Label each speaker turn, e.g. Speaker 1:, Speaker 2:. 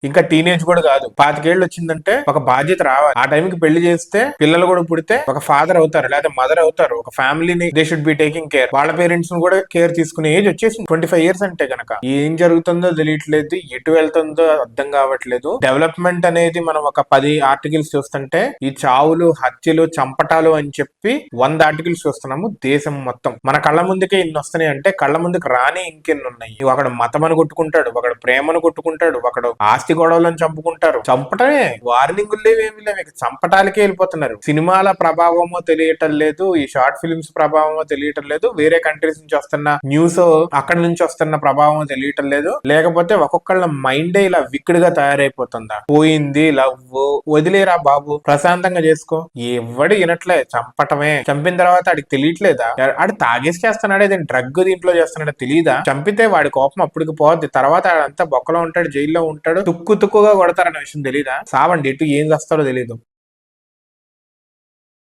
Speaker 1: ఇంకా టీనేజ్ కూడా కాదు, 25 వచ్చిందంటే ఒక బాధ్యత రావాలి. ఆ టైంకి పెళ్లి చేస్తే పిల్లలు కూడా పుడితే ఒక ఫాదర్ అవుతారు లేదా మదర్ అవుతారు. ఒక ఫ్యామిలీని they should be taking care. వాళ్ళ పేరెంట్స్ ని కూడా కేర్ తీసుకునే ఏజ్ వచ్చేసింది. 25 years అంటే గనక ఏం జరుగుతుందో తెలియట్లేదు, ఎటు వెళ్తుందో అర్థం కావట్లేదు. డెవలప్మెంట్ అనేది మనం ఒక 10 ఆర్టికల్స్ చూస్తుంటే ఈ చావులు, హత్యలు, చంపటాలు అని చెప్పి 100 ఆర్టికల్స్ చూస్తున్నాము. దేశం మొత్తం మన కళ్ళ ముందుకే ఇన్ని వస్తున్నాయి అంటే కళ్ళ ముందుకు రాని ఇంకెన్ని ఉన్నాయి. ఒకడు మతం అని కొట్టుకుంటాడు, ఒకడు ప్రేమను కొట్టుకుంటాడు, ఒకడు ఆస్తి గొడవలను చంపుకుంటారు. చంపటమే, వార్నింగులు లేవేమి లేవు, చంపటాలకే వెళ్ళిపోతున్నారు. సినిమాల ప్రభావమో తెలియటం లేదు, ఈ షార్ట్ ఫిల్మ్స్ ప్రభావమో తెలియటం లేదు, వేరే కంట్రీస్ నుంచి వస్తున్న న్యూస్ అక్కడి నుంచి వస్తున్న ప్రభావం తెలియటం లేదు. లేకపోతే ఒక్కొక్కళ్ళ మైండే ఇలా విక్కుడుగా తయారైపోతుందా? పోయింది లవ్, వదిలేరా బాబు, ప్రశాంతంగా చేసుకో. ఎవడు వినట్లే, చంపటమే. చంపిన తర్వాత ఆడికి తెలియట్లేదా? ఆడు తాగేసి చేస్తున్నాడే, డ్రగ్ దీంట్లో చేస్తున్నాడో తెలియదా? చంపితే వాడి కోపం అప్పటికి పోద్ది, తర్వాత ఆడంతా బొక్కలో ఉంటాడు, జైల్లో ఉంటాడు, తుక్కుగా కొడతారన్న విషయం తెలియదా? సావండి, ఎటు ఏం చేస్తారో తెలియదు.